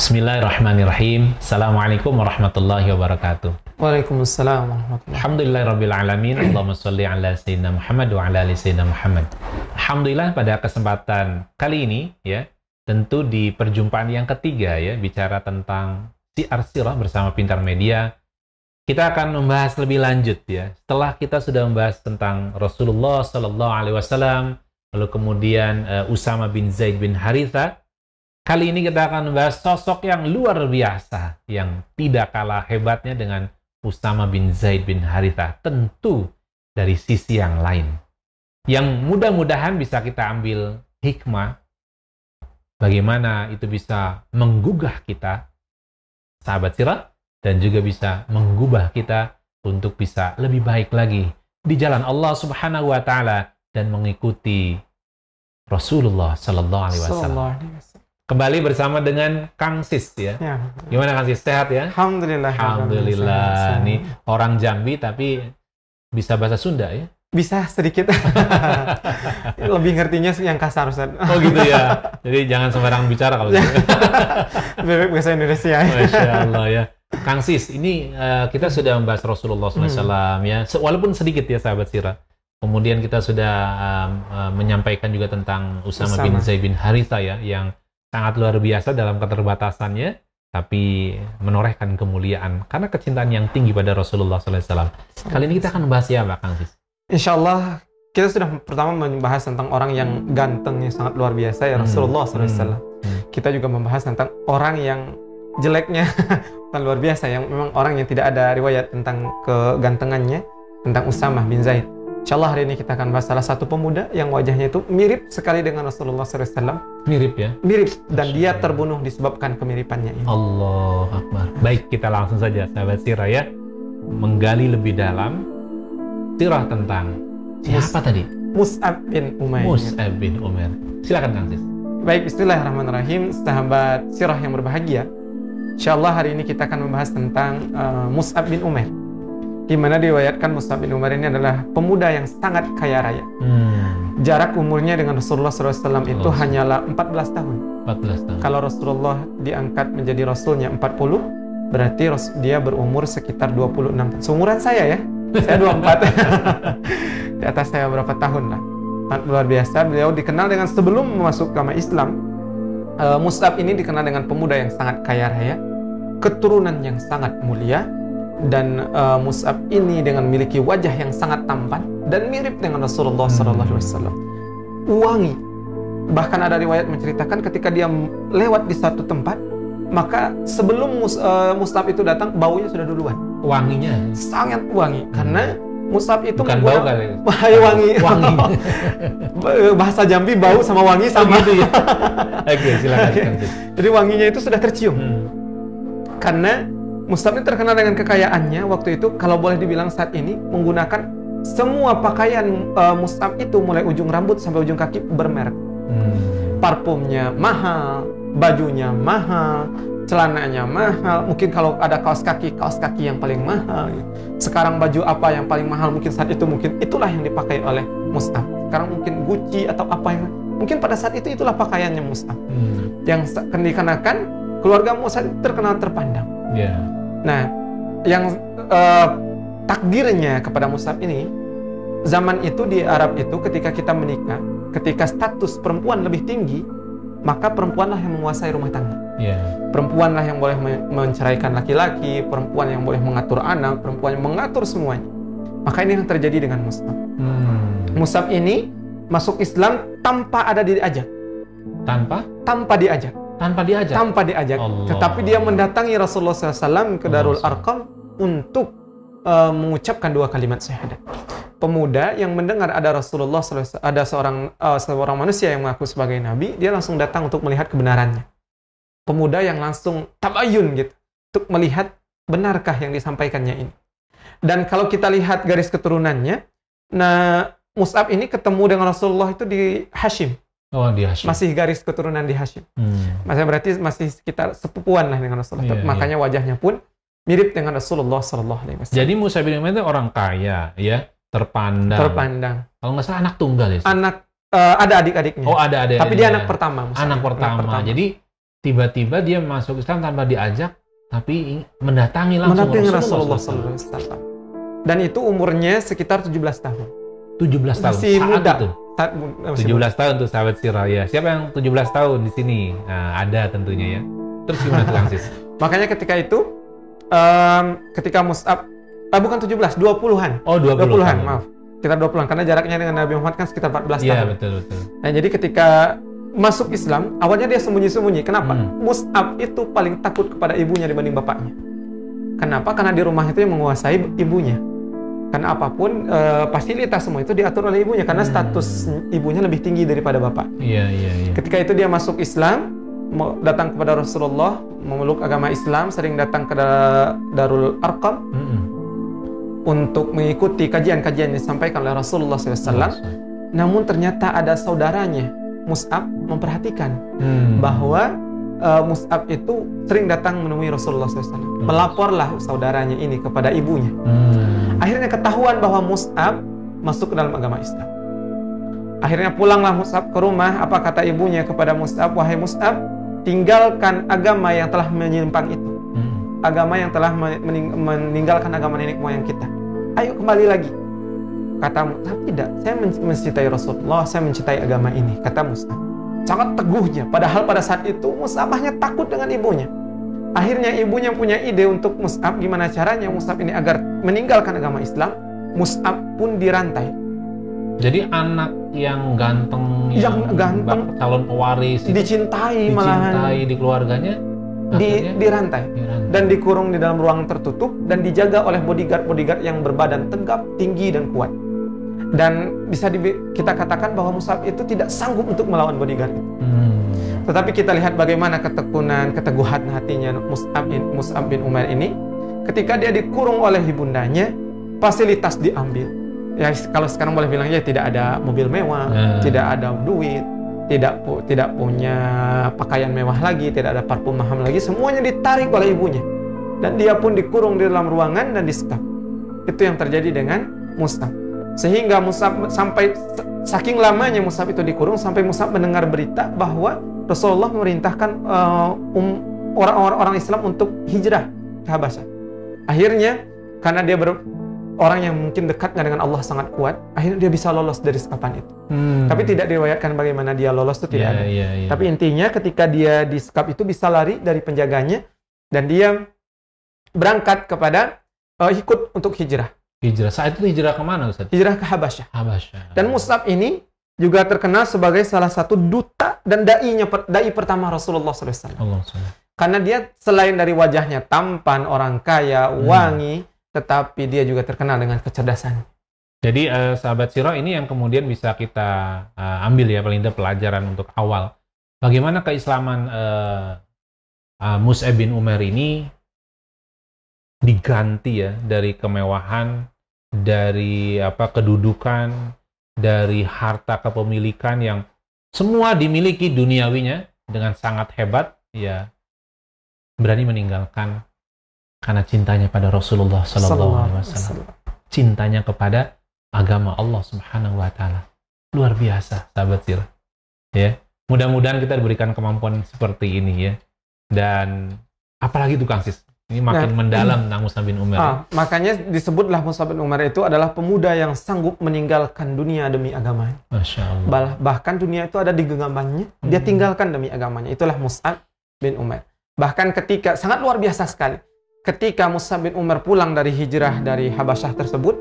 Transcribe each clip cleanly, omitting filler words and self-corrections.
Bismillahirrahmanirrahim. Assalamualaikum warahmatullahi wabarakatuh. Waalaikumsalam warahmatullahi. Alhamdulillahirrabbilalamin. Allahumma sholli ala sayyidina Muhammad wa ala ali sayyidina Muhammad. Alhamdulillah, pada kesempatan kali ini ya, tentu di perjumpaan yang ketiga ya, bicara tentang Syiar Sirah bersama Pintar Media, kita akan membahas lebih lanjut ya. Setelah kita sudah membahas tentang Rasulullah Sallallahu Alaihi Wasallam, lalu kemudian Usama bin Zaid bin Haritha, kali ini kita akan membahas sosok yang luar biasa, yang tidak kalah hebatnya dengan Usama bin Zaid bin Haritha, tentu dari sisi yang lain. Yang mudah-mudahan bisa kita ambil hikmah, bagaimana itu bisa menggugah kita, sahabat sirah, dan juga bisa menggubah kita untuk bisa lebih baik lagi di jalan Allah Subhanahu wa Ta'ala dan mengikuti Rasulullah Sallallahu Alaihi Wasallam. Kembali bersama dengan Kang Sis ya. Gimana Kang Sis? Sehat ya? Alhamdulillah. Alhamdulillah. Ini orang Jambi tapi bisa bahasa Sunda ya? Bisa sedikit. Lebih ngertinya yang kasar, Ustaz. Oh gitu ya. Jadi jangan sembarangan bicara kalau gitu. Bebek bahasa Indonesia. Masya Allah ya. Kang Sis, ini kita sudah membahas Rasulullah SAW ya. Walaupun sedikit ya sahabat sirah. Kemudian kita sudah menyampaikan juga tentang Usama bin Zaid bin Haritha ya, yang sangat luar biasa dalam keterbatasannya, tapi menorehkan kemuliaan karena kecintaan yang tinggi pada Rasulullah SAW. Kali ini kita akan membahas siapa, Kang Sis? Insya Allah kita sudah pertama membahas tentang orang yang gantengnya sangat luar biasa ya, Rasulullah SAW. Kita juga membahas tentang orang yang jeleknya bukan luar biasa, yang memang orang yang tidak ada riwayat tentang kegantengannya, tentang Usama bin Zaid. Insya Allah hari ini kita akan bahas salah satu pemuda yang wajahnya itu mirip sekali dengan Rasulullah SAW. Mirip ya? Mirip, dan dia terbunuh disebabkan kemiripannya ini. Allah Akbar. Baik, kita langsung saja sahabat sirah ya, menggali lebih dalam sirah tentang siapa tadi? Mus'ab bin Umair. Mus'ab bin Umair. Silakan Kang Sis. Baik, bismillahirrahmanirrahim. Sahabat sirah yang berbahagia, insya Allah hari ini kita akan membahas tentang Mus'ab bin Umair, di mana diriwayatkan Mus'ab bin Umair ini adalah pemuda yang sangat kaya raya. Jarak umurnya dengan Rasulullah SAW itu hanyalah 14 tahun. 14 tahun. Kalau Rasulullah diangkat menjadi Rasulnya 40, berarti dia berumur sekitar 26 tahun. Seumuran saya ya, saya 24. Di atas saya berapa tahun lah. Luar biasa, beliau dikenal dengan sebelum masuk agama Islam. Mus'ab ini dikenal dengan pemuda yang sangat kaya raya, keturunan yang sangat mulia, dan Mus'ab ini dengan memiliki wajah yang sangat tampan dan mirip dengan Rasulullah SAW. Wangi. Bahkan ada riwayat menceritakan ketika dia lewat di satu tempat, maka sebelum Mus'ab itu datang, baunya sudah duluan. Wanginya? Sangat wangi. Karena Mus'ab itu bukan bau kali. Wangi. Wangi. Bahasa Jambi bau sama wangi sama gitu ya. Oke, silakan. Jadi wanginya itu sudah tercium. Karena Mus'ab ini terkenal dengan kekayaannya waktu itu, kalau boleh dibilang saat ini, menggunakan semua pakaian Mus'ab itu mulai ujung rambut sampai ujung kaki bermerek. Parfumnya mahal, bajunya mahal, celananya mahal, mungkin kalau ada kaos kaki yang paling mahal. Sekarang baju apa yang paling mahal mungkin saat itu, mungkin itulah yang dipakai oleh Mus'ab. Sekarang mungkin Gucci atau apa yang mungkin pada saat itu itulah pakaiannya Mus'ab. Yang dikenakan keluarga Mus'ab terkenal terpandang. Nah, yang takdirnya kepada Mus'ab ini, zaman itu di Arab itu ketika kita menikah, ketika status perempuan lebih tinggi, maka perempuanlah yang menguasai rumah tangga. Perempuanlah yang boleh menceraikan laki-laki, perempuan yang boleh mengatur anak, perempuan yang mengatur semuanya. Maka ini yang terjadi dengan Mus'ab. Mus'ab ini masuk Islam tanpa ada diajak. Tanpa diajak. Tetapi dia mendatangi Rasulullah SAW ke Darul Arqam untuk mengucapkan dua kalimat syahadat. Pemuda yang mendengar ada Rasulullah SAW, ada seorang manusia yang mengaku sebagai nabi, dia langsung datang untuk melihat kebenarannya. Pemuda yang langsung tabayun gitu, untuk melihat benarkah yang disampaikannya ini. Dan kalau kita lihat garis keturunannya, nah Mus'ab ini ketemu dengan Rasulullah itu di Hashim. Di Hashim. Masih garis keturunan di Hashim. Berarti masih sekitar sepupuan lah dengan Rasulullah. Makanya wajahnya pun mirip dengan Rasulullah SAW. Jadi Mus'ab bin Umair itu orang kaya, ya, terpandang. Kalau nggak salah anak tunggal ya. Ada adik-adiknya. Ada adik. Tapi dia anak pertama. Anak pertama. Jadi tiba-tiba dia masuk Islam tanpa diajak, tapi mendatangi langsung Rasulullah SAW. Dan itu umurnya sekitar 17 tahun. 17 tahun. Masih muda. Itu. 17 tahun tuh sahabat sirah ya. Siapa yang 17 tahun di sini? Nah, ada tentunya ya. Terus gimana tuh Kang Sis? Makanya ketika itu, ketika Mus'ab, bukan 17, 20-an. Oh, 20-an. Maaf. Sekitar 20-an, karena jaraknya dengan Nabi Muhammad kan sekitar 14 tahun. Iya, betul. Nah, jadi ketika masuk Islam, awalnya dia sembunyi-sembunyi. Kenapa? Mus'ab itu paling takut kepada ibunya dibanding bapaknya. Kenapa? Karena di rumah itu yang menguasai ibunya. Karena apapun, fasilitas semua itu diatur oleh ibunya. Karena status ibunya lebih tinggi daripada bapak. Iya. Ketika itu dia masuk Islam, datang kepada Rasulullah, memeluk agama Islam, sering datang ke Darul Arqam untuk mengikuti kajian-kajian yang disampaikan oleh Rasulullah SAW. Namun ternyata ada saudaranya, Mus'ab, memperhatikan bahwa Mus'ab itu sering datang menemui Rasulullah SAW. Melaporlah saudaranya ini kepada ibunya. Akhirnya ketahuan bahwa Mus'ab masuk ke dalam agama Islam. Akhirnya pulanglah Mus'ab ke rumah. Apa kata ibunya kepada Mus'ab? Wahai Mus'ab, tinggalkan agama yang telah menyimpang itu. Agama yang telah meninggalkan agama nenek moyang kita. Ayo kembali lagi. Kata Mus'ab, tidak, saya mencintai Rasulullah, saya mencintai agama ini. Kata Mus'ab, sangat teguhnya. Padahal pada saat itu Mus'ab hanya takut dengan ibunya. Akhirnya ibunya punya ide untuk Mus'ab, gimana caranya Mus'ab ini agar meninggalkan agama Islam. Mus'ab pun dirantai. Jadi anak yang ganteng, calon pewaris, dicintai di keluarganya, dirantai dan dikurung di dalam ruang tertutup dan dijaga oleh bodyguard yang berbadan tegap, tinggi dan kuat. Dan bisa kita katakan bahwa Mus'ab itu tidak sanggup untuk melawan bodyguard itu. Tetapi kita lihat bagaimana ketekunan, keteguhan hatinya Mus'ab bin Umair ini. Ketika dia dikurung oleh ibundanya, fasilitas diambil. Ya, kalau sekarang boleh bilang ya, tidak ada mobil mewah, tidak ada duit, tidak punya pakaian mewah lagi, tidak ada parfum mahal lagi, semuanya ditarik oleh ibunya. Dan dia pun dikurung di dalam ruangan dan disekap. Itu yang terjadi dengan Mus'ab. Sehingga Mus'ab sampai saking lamanya Mus'ab itu dikurung, sampai Mus'ab mendengar berita bahwa Rasulullah memerintahkan orang-orang Islam untuk hijrah ke Habasyah. Akhirnya karena dia orang yang mungkin dekatnya dengan Allah sangat kuat, akhirnya dia bisa lolos dari sekapan itu. Tapi tidak diriwayatkan bagaimana dia lolos, itu tidak ada. Tapi intinya ketika dia disekap itu bisa lari dari penjaganya dan dia berangkat kepada ikut untuk hijrah. Saat itu hijrah kemana Ustaz? Hijrah ke Habasyah. Dan Mus'ab ini juga terkenal sebagai salah satu duta dan dai pertama Rasulullah SAW. Karena dia selain dari wajahnya tampan, orang kaya, wangi, tetapi dia juga terkenal dengan kecerdasan. Jadi sahabat sirah ini yang kemudian bisa kita ambil ya, paling tidak pelajaran untuk awal. Bagaimana keislaman Mus'ab bin Umair ini diganti ya dari kemewahan, dari kedudukan, dari harta kepemilikan yang semua dimiliki duniawinya dengan sangat hebat, ya berani meninggalkan karena cintanya pada Rasulullah SAW, cintanya kepada agama Allah Subhanahu Wa Taala. Luar biasa, sahabat sirah. Ya, mudah-mudahan kita diberikan kemampuan seperti ini ya. Dan apalagi tuh Kang Sis, ini makin mendalam tentang Mus'ab bin Umair. Makanya disebutlah Mus'ab bin Umair itu adalah pemuda yang sanggup meninggalkan dunia demi agamanya. Masya Allah. Bahkan dunia itu ada di genggamannya, dia tinggalkan demi agamanya. Itulah Mus'ab bin Umair. Bahkan ketika, sangat luar biasa sekali, ketika Mus'ab bin Umair pulang dari hijrah dari Habasyah tersebut,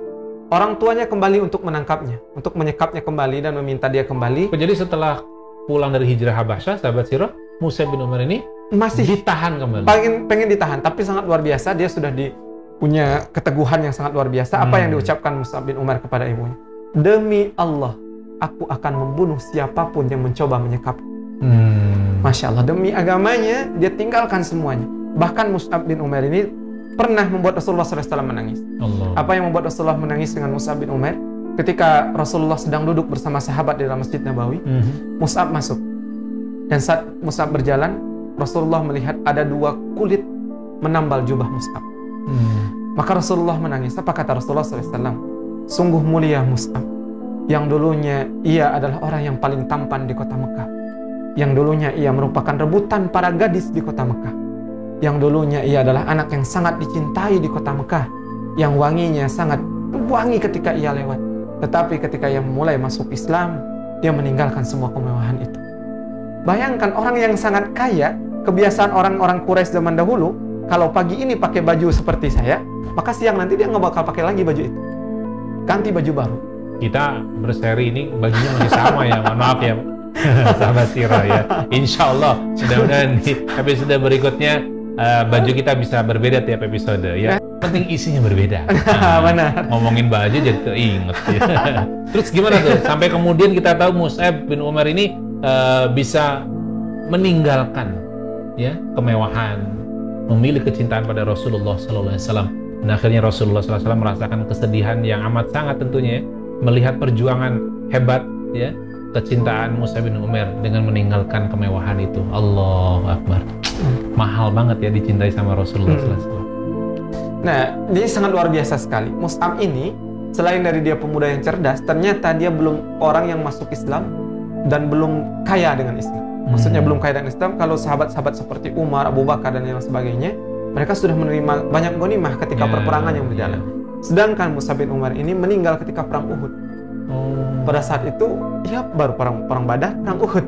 orang tuanya kembali untuk menangkapnya, untuk menyekapnya kembali dan meminta dia kembali. Jadi setelah pulang dari hijrah Habasyah, sahabat sirah, Mus'ab bin Umair ini masih ditahan kembali. Pengen ditahan, tapi sangat luar biasa. Dia sudah punya keteguhan yang sangat luar biasa. Apa yang diucapkan Mus'ab bin Umair kepada ibunya? Demi Allah, aku akan membunuh siapapun yang mencoba menyekap. Masya Allah, demi agamanya dia tinggalkan semuanya. Bahkan Mus'ab bin Umair ini pernah membuat Rasulullah SAW menangis. Apa yang membuat Rasulullah menangis dengan Mus'ab bin Umair? Ketika Rasulullah sedang duduk bersama sahabat di dalam Masjid Nabawi, Mus'ab masuk. Dan saat Mus'ab berjalan, Rasulullah melihat ada dua kulit menambal jubah Mus'ab. Maka Rasulullah menangis. Apa kata Rasulullah SAW? Sungguh mulia Mus'ab, yang dulunya ia adalah orang yang paling tampan di kota Mekah. yang dulunya ia merupakan rebutan para gadis di kota Mekah, yang dulunya ia adalah anak yang sangat dicintai di kota Mekah, yang wanginya sangat wangi ketika ia lewat. Tetapi ketika ia mulai masuk Islam, dia meninggalkan semua kemewahan itu. Bayangkan orang yang sangat kaya, kebiasaan orang-orang Quraisy zaman dahulu, kalau pagi ini pakai baju seperti saya, maka siang nanti dia nggak bakal pakai lagi baju itu. Ganti baju baru. Kita berseri ini bajunya masih sama ya, mohon maaf ya sahabat Sirah ya. Insya Allah mudah-mudahan di episode berikutnya baju kita bisa berbeda tiap episode ya. Penting isinya berbeda. Benar. Ngomongin baju jadi keinget ya. Terus gimana tuh? Sampai kemudian kita tahu Mus'ab bin Umair ini bisa meninggalkan ya kemewahan, memilih kecintaan pada Rasulullah SAW. Dan akhirnya Rasulullah SAW merasakan kesedihan yang amat sangat tentunya ya, melihat perjuangan hebat ya, kecintaan Mus'ab bin Umair dengan meninggalkan kemewahan itu. Allahu Akbar. Mahal banget ya dicintai sama Rasulullah SAW. Nah, dia sangat luar biasa sekali. Mus'ab ini, selain dari dia pemuda yang cerdas, ternyata dia belum orang yang masuk Islam dan belum kaya dengan Islam. Maksudnya belum kaya dengan Islam. Kalau sahabat-sahabat seperti Umar, Abu Bakar, dan yang sebagainya, mereka sudah menerima banyak ghanimah ketika perperangan yang berjalan. Sedangkan Mus'ab bin Umair ini meninggal ketika perang Uhud. Pada saat itu, ya baru perang Badar, perang Uhud.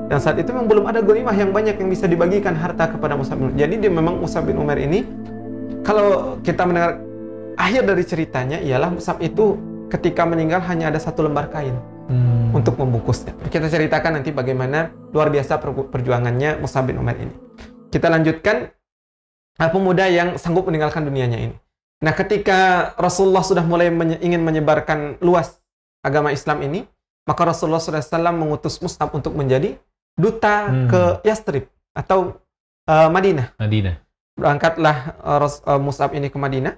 Dan saat itu memang belum ada ghanimah yang banyak yang bisa dibagikan harta kepada Mus'ab bin Umair. Jadi dia memang Mus'ab bin Umair ini, kalau kita mendengar akhir dari ceritanya, ialah Mus'ab itu ketika meninggal hanya ada 1 lembar kain untuk membungkusnya. Kita ceritakan nanti bagaimana luar biasa perjuangannya Mus'ab bin Umair ini. Kita lanjutkan pemuda yang sanggup meninggalkan dunianya ini. Nah, ketika Rasulullah sudah mulai ingin menyebarkan luas agama Islam ini, maka Rasulullah SAW mengutus Mus'ab untuk menjadi duta ke Yastrib atau Madinah. Berangkatlah Mus'ab ini ke Madinah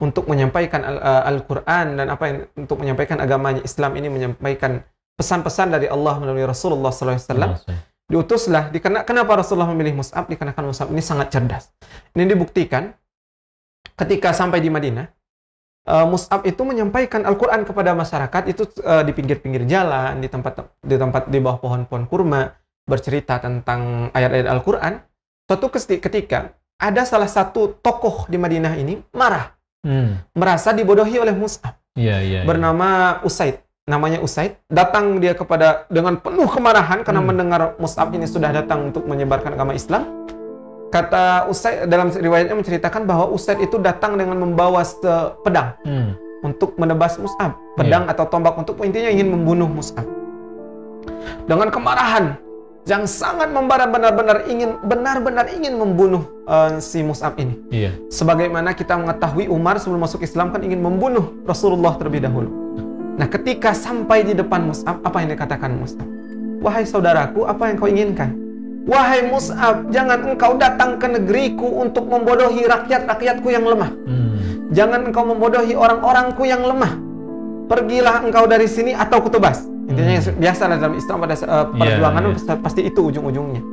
untuk menyampaikan Al-Quran dan untuk menyampaikan agamanya Islam ini, menyampaikan pesan-pesan dari Allah melalui Rasulullah SAW. Diutuslah. Kenapa Rasulullah memilih Mus'ab? Dikarenakan Mus'ab ini sangat cerdas. Ini dibuktikan ketika sampai di Madinah. Mus'ab itu menyampaikan Al-Quran kepada masyarakat itu di pinggir-pinggir jalan, di tempat di bawah pohon-pohon kurma, bercerita tentang ayat-ayat Al-Quran. Suatu ketika ada salah satu tokoh di Madinah ini marah, merasa dibodohi oleh Mus'ab, bernama Usaid. Namanya Usaid. Datang dia dengan penuh kemarahan karena mendengar Mus'ab ini sudah datang untuk menyebarkan agama Islam. Kata Usaid, dalam riwayatnya menceritakan bahwa Usaid itu datang dengan membawa pedang untuk menebas Mus'ab. Pedang atau tombak untuk intinya ingin membunuh Mus'ab. Dengan kemarahan yang sangat membara, benar-benar ingin membunuh si Mus'ab ini. Sebagaimana kita mengetahui Umar sebelum masuk Islam kan ingin membunuh Rasulullah terlebih dahulu. Nah, ketika sampai di depan Mus'ab, apa yang dikatakan Mus'ab? Wahai saudaraku, apa yang kau inginkan? Wahai Mus'ab, jangan engkau datang ke negeriku untuk membodohi rakyat-rakyatku yang lemah. Jangan engkau membodohi orang-orangku yang lemah. Pergilah engkau dari sini atau kutebas. Intinya biasalah dalam Islam pada perjuangan pasti itu ujung-ujungnya.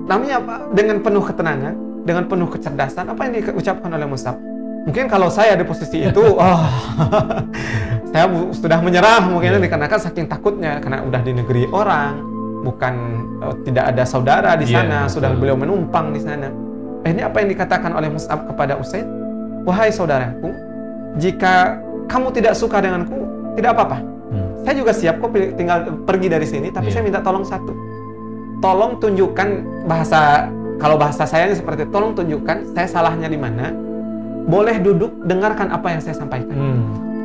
Namanya apa? Dengan penuh ketenangan, dengan penuh kecerdasan, apa yang diucapkan oleh Mus'ab? Mungkin kalau saya di posisi itu, saya sudah menyerah mungkin dikarenakan saking takutnya, karena udah di negeri orang, tidak ada saudara di sana, sudah beliau menumpang di sana. Ini apa yang dikatakan oleh Mus'ab kepada Usaid? Wahai saudaraku, jika kamu tidak suka denganku, tidak apa-apa. Saya juga siap kok tinggal pergi dari sini, tapi saya minta tolong satu. Tolong tunjukkan kalau bahasa saya ini seperti, tolong tunjukkan saya salahnya di mana. Boleh duduk, dengarkan apa yang saya sampaikan.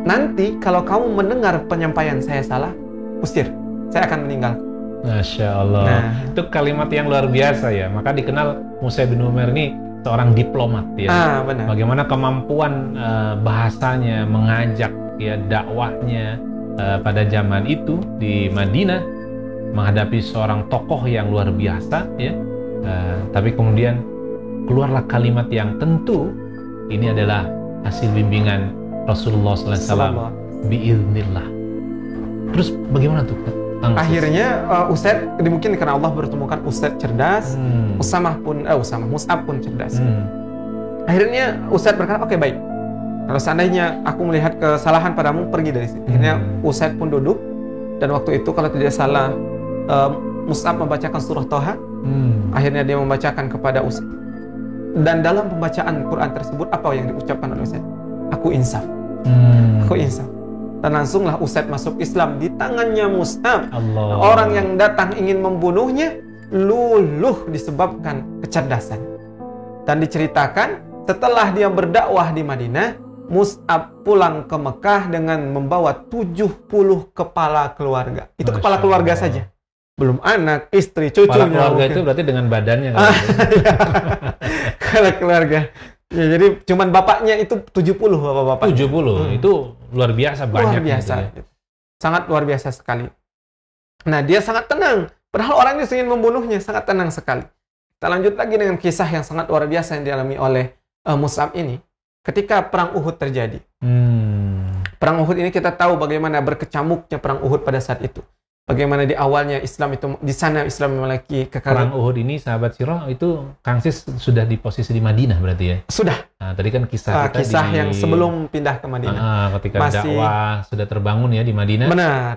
Nanti kalau kamu mendengar penyampaian saya salah, usir. Saya akan meninggal. Masya Allah. Itu kalimat yang luar biasa ya. Maka dikenal Mus'ab bin Umair ini seorang diplomat ya. Benar. Bagaimana kemampuan bahasanya, mengajak ya, dakwahnya pada zaman itu di Madinah menghadapi seorang tokoh yang luar biasa ya. Tapi kemudian keluarlah kalimat yang tentu ini adalah hasil bimbingan Rasulullah SAW biiznillah. Terus bagaimana tuh? Akhirnya Usaid, mungkin karena Allah bertemukan Usaid cerdas, Mus'ab pun cerdas. Akhirnya Usaid berkata, oke, baik. Kalau seandainya aku melihat kesalahan padamu, pergi dari sini. Akhirnya Usaid pun duduk, dan waktu itu kalau tidak salah Mus'ab membacakan surah Thaha. Akhirnya dia membacakan kepada Usaid. Dan dalam pembacaan Quran tersebut apa yang diucapkan oleh Usaid? Aku insaf. Aku insaf. Dan langsunglah Usaid masuk Islam di tangannya Mus'ab. Orang yang datang ingin membunuhnya luluh disebabkan kecerdasan. Dan diceritakan setelah dia berdakwah di Madinah, Mus'ab pulang ke Mekah dengan membawa 70 kepala keluarga. Itu kepala keluarga saja. Belum anak, istri, cucunya. Kepala keluarga itu berarti dengan badannya kan? Kepala keluarga. Ya, jadi cuman bapaknya itu 70 bapak-bapak. 70 itu luar biasa banyak. Luar biasa. Gitu ya. Sangat luar biasa sekali. Nah, dia sangat tenang. Padahal orang ini ingin membunuhnya, sangat tenang sekali. Kita lanjut lagi dengan kisah yang sangat luar biasa yang dialami oleh Mus'ab ini. Ketika perang Uhud terjadi. Perang Uhud ini kita tahu bagaimana berkecamuknya perang Uhud pada saat itu. Bagaimana di awalnya Islam itu, di sana Islam memiliki kekalahan. Perang Uhud ini, sahabat Sirah, itu Kang Sis sudah di posisi di Madinah berarti ya? Sudah. Nah, tadi kan kisah yang sebelum pindah ke Madinah. Ketika dakwah sudah terbangun ya di Madinah. Benar.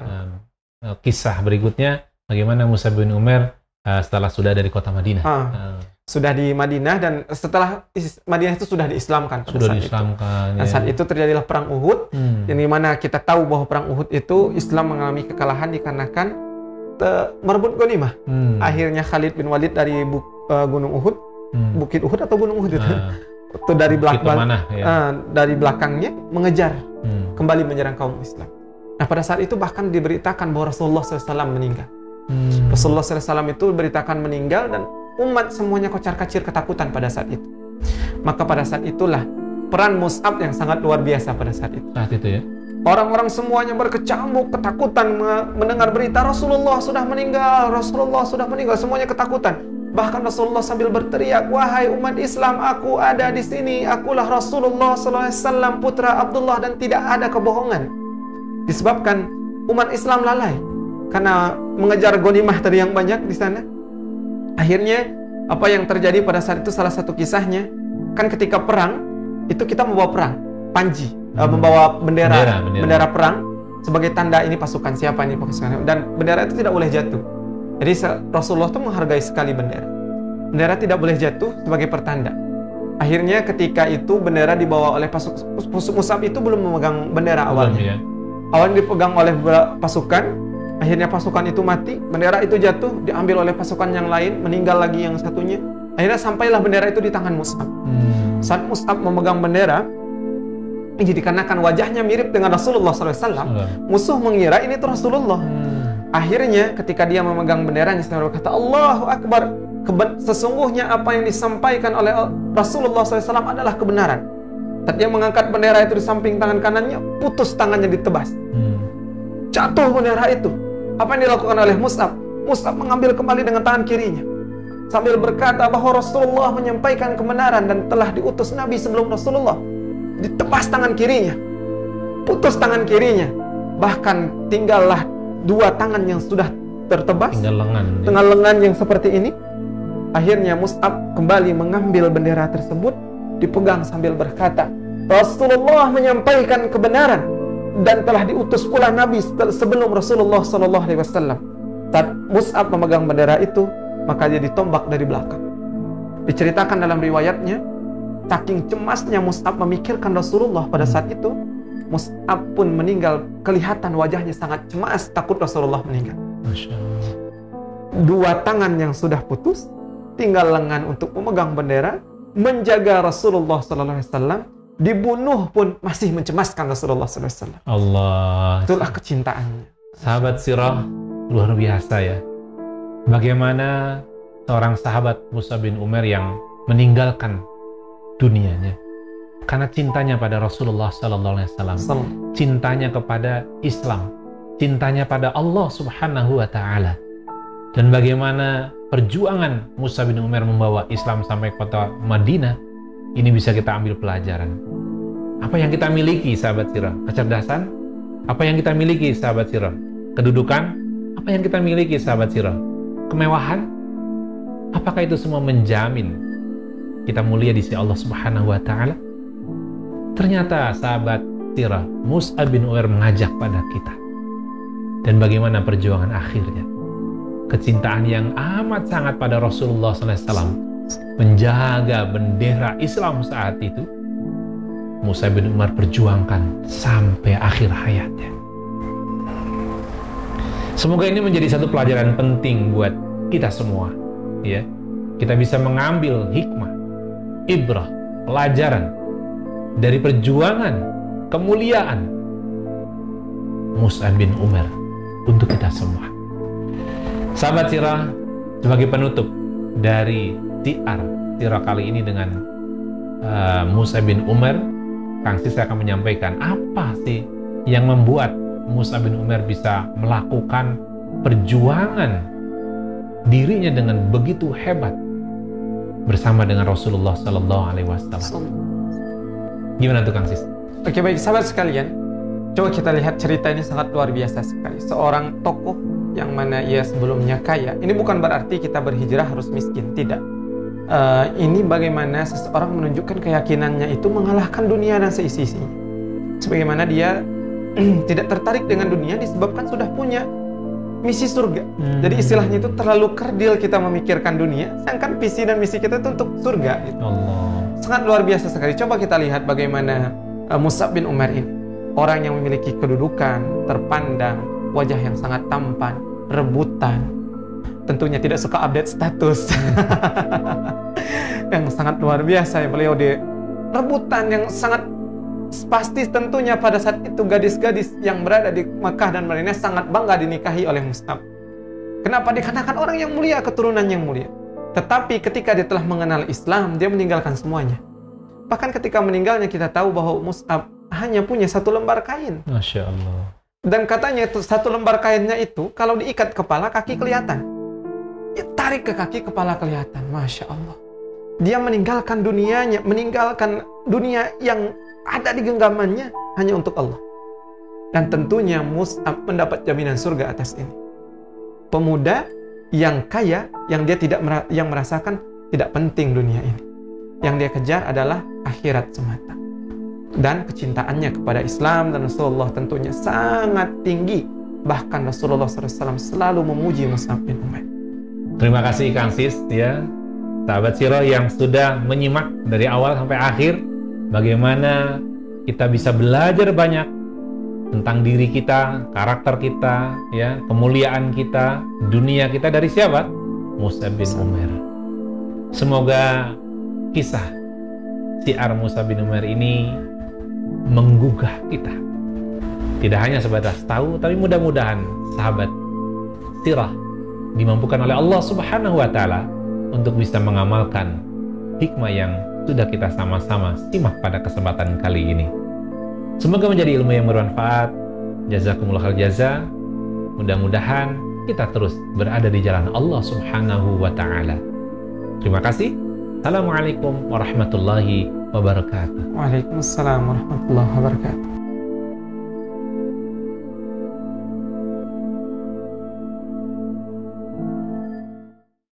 Kisah berikutnya, bagaimana Mus'ab bin Umair setelah sudah dari kota Madinah. Sudah di Madinah, dan setelah Madinah itu sudah diislamkan. Sudah diislamkan. Dan saat itu terjadilah perang Uhud, yang dimana kita tahu bahwa perang Uhud itu Islam mengalami kekalahan dikarenakan merebut ghanimah. Akhirnya Khalid bin Walid dari Gunung Uhud, Bukit Uhud atau Gunung Uhud itu dari dari belakangnya mengejar, kembali menyerang kaum Islam. Nah, pada saat itu bahkan diberitakan bahwa Rasulullah SAW meninggal. Rasulullah SAW itu diberitakan meninggal, dan umat semuanya kocar-kacir ketakutan pada saat itu. Maka pada saat itulah peran Mus'ab yang sangat luar biasa pada saat itu. Saat itu ya. Orang-orang semuanya berkecamuk ketakutan mendengar berita Rasulullah sudah meninggal, Rasulullah sudah meninggal, semuanya ketakutan. Bahkan Rasulullah sambil berteriak, "Wahai umat Islam, aku ada di sini, akulah Rasulullah SAW, putra Abdullah, dan tidak ada kebohongan." Disebabkan umat Islam lalai karena mengejar ghanimah tadi yang banyak di sana. Akhirnya apa yang terjadi pada saat itu, salah satu kisahnya kan ketika perang itu kita membawa perang panji, membawa bendera perang sebagai tanda ini pasukan siapa, ini pasukan, dan bendera itu tidak boleh jatuh. Jadi Rasulullah itu menghargai sekali bendera tidak boleh jatuh sebagai pertanda. Akhirnya ketika itu bendera dibawa oleh Mus'ab itu belum memegang bendera awalnya. Awalnya dipegang oleh pasukan. Akhirnya pasukan itu mati, bendera itu jatuh, diambil oleh pasukan yang lain, meninggal lagi yang satunya. Akhirnya sampailah bendera itu di tangan Mus'ab. Saat Mus'ab memegang bendera, ini dikarenakan wajahnya mirip dengan Rasulullah SAW, musuh mengira ini itu Rasulullah. Akhirnya ketika dia memegang benderanya, dia berkata, "Allahu Akbar, sesungguhnya apa yang disampaikan oleh Rasulullah SAW adalah kebenaran." Saat dia mengangkat bendera itu di samping tangan kanannya, putus tangannya ditebas. Jatuh bendera itu. Apa yang dilakukan oleh Mus'ab? Mus'ab mengambil kembali dengan tangan kirinya sambil berkata bahwa Rasulullah menyampaikan kebenaran dan telah diutus Nabi sebelum Rasulullah. Ditebas tangan kirinya, putus tangan kirinya, bahkan tinggallah dua tangan yang sudah tertebas, tinggal lengan yang seperti ini. Akhirnya Mus'ab kembali mengambil bendera tersebut, dipegang sambil berkata, Rasulullah menyampaikan kebenaran dan telah diutus pula Nabi sebelum Rasulullah SAW. Saat Mus'ab memegang bendera itu, maka dia ditombak dari belakang. Diceritakan dalam riwayatnya, saking cemasnya Mus'ab memikirkan Rasulullah pada saat itu, Mus'ab pun meninggal. Kelihatan wajahnya sangat cemas, takut Rasulullah meninggal. Masya Allah. Dua tangan yang sudah putus, tinggal lengan untuk memegang bendera, menjaga Rasulullah SAW. Dibunuh pun masih mencemaskan Rasulullah SAW. Allah. Itulah kecintaannya. Sahabat Sirah luar biasa ya. Bagaimana seorang sahabat Mus'ab bin Umair yang meninggalkan dunianya karena cintanya pada Rasulullah SAW, cintanya kepada Islam, cintanya pada Allah Subhanahu wa Ta'ala, dan bagaimana perjuangan Mus'ab bin Umair membawa Islam sampai kota Madinah. Ini bisa kita ambil pelajaran. Apa yang kita miliki, sahabat Sirah? Kecerdasan? Apa yang kita miliki, sahabat Sirah? Kedudukan? Apa yang kita miliki, sahabat Sirah? Kemewahan? Apakah itu semua menjamin kita mulia di sisi Allah Subhanahu wa Ta'ala? Ternyata, sahabat Sirah, Mus'ab bin Umair mengajak pada kita. Dan bagaimana perjuangan akhirnya? kecintaan yang amat sangat pada Rasulullah SAW, menjaga bendera Islam saat itu, Mus'ab bin Umair perjuangkan sampai akhir hayatnya. Semoga ini menjadi satu pelajaran penting buat kita semua, ya. Kita bisa mengambil hikmah, ibrah, pelajaran dari perjuangan, kemuliaan Mus'ab bin Umair untuk kita semua. Sahabat Sirah, sebagai penutup dari sirah kali ini dengan Mus'ab bin Umair, Kang Sis akan menyampaikan apa sih yang membuat Mus'ab bin Umair bisa melakukan perjuangan dirinya dengan begitu hebat bersama dengan Rasulullah Sallallahu Alaihi Wasallam. Gimana tuh Kang Sis? Oke, baik sahabat sekalian, coba kita lihat cerita ini sangat luar biasa sekali. Seorang tokoh yang mana ia sebelumnya kaya. Ini bukan berarti kita berhijrah harus miskin, tidak. Ini bagaimana seseorang menunjukkan keyakinannya itu mengalahkan dunia dan seisi-isinya. Sebagaimana dia tidak tertarik dengan dunia disebabkan sudah punya misi surga. Jadi istilahnya itu terlalu kerdil kita memikirkan dunia, sedangkan visi dan misi kita itu untuk surga. Gitu. Sangat luar biasa sekali. Coba kita lihat bagaimana Mus'ab bin Umair ini, orang yang memiliki kedudukan terpandang, wajah yang sangat tampan, rebutan, tentunya tidak suka update status. Yang sangat luar biasa ya, beliau di rebutan yang sangat pasti tentunya pada saat itu gadis-gadis yang berada di Makkah dan Madinah sangat bangga dinikahi oleh Mus'ab. Kenapa? Dikarenakan orang yang mulia, keturunan yang mulia. Tetapi ketika dia telah mengenal Islam, dia meninggalkan semuanya. Bahkan ketika meninggalnya kita tahu bahwa Mus'ab hanya punya 1 lembar kain. Masya Allah. Dan katanya itu 1 lembar kainnya itu kalau diikat kepala, kaki kelihatan. Ya, tarik ke kaki, kepala kelihatan. Masya Allah. Dia meninggalkan dunianya, meninggalkan dunia yang ada di genggamannya hanya untuk Allah. Dan tentunya Mus'ab mendapat jaminan surga atas ini. Pemuda yang kaya, yang dia yang merasakan tidak penting dunia ini. Yang dia kejar adalah akhirat semata. Dan kecintaannya kepada Islam dan Rasulullah tentunya sangat tinggi. Bahkan Rasulullah SAW selalu memuji Mus'ab bin Umair. Terima kasih Kang Sis, ya, sahabat Sirah yang sudah menyimak dari awal sampai akhir bagaimana kita bisa belajar banyak tentang diri kita, karakter kita, ya, kemuliaan kita, dunia kita dari siapa? Mus'ab bin Umair. Semoga kisah syiar Mus'ab bin Umair ini menggugah kita. Tidak hanya sebatas tahu, tapi mudah-mudahan sahabat Sirah dimampukan oleh Allah Subhanahu wa Ta'ala untuk bisa mengamalkan hikmah yang sudah kita sama-sama simak pada kesempatan kali ini. Semoga menjadi ilmu yang bermanfaat. Jazakumullah khair jaza. Mudah-mudahan kita terus berada di jalan Allah Subhanahu wa Ta'ala. Terima kasih. Assalamualaikum warahmatullahi wabarakatuh. Waalaikumsalam warahmatullahi wabarakatuh.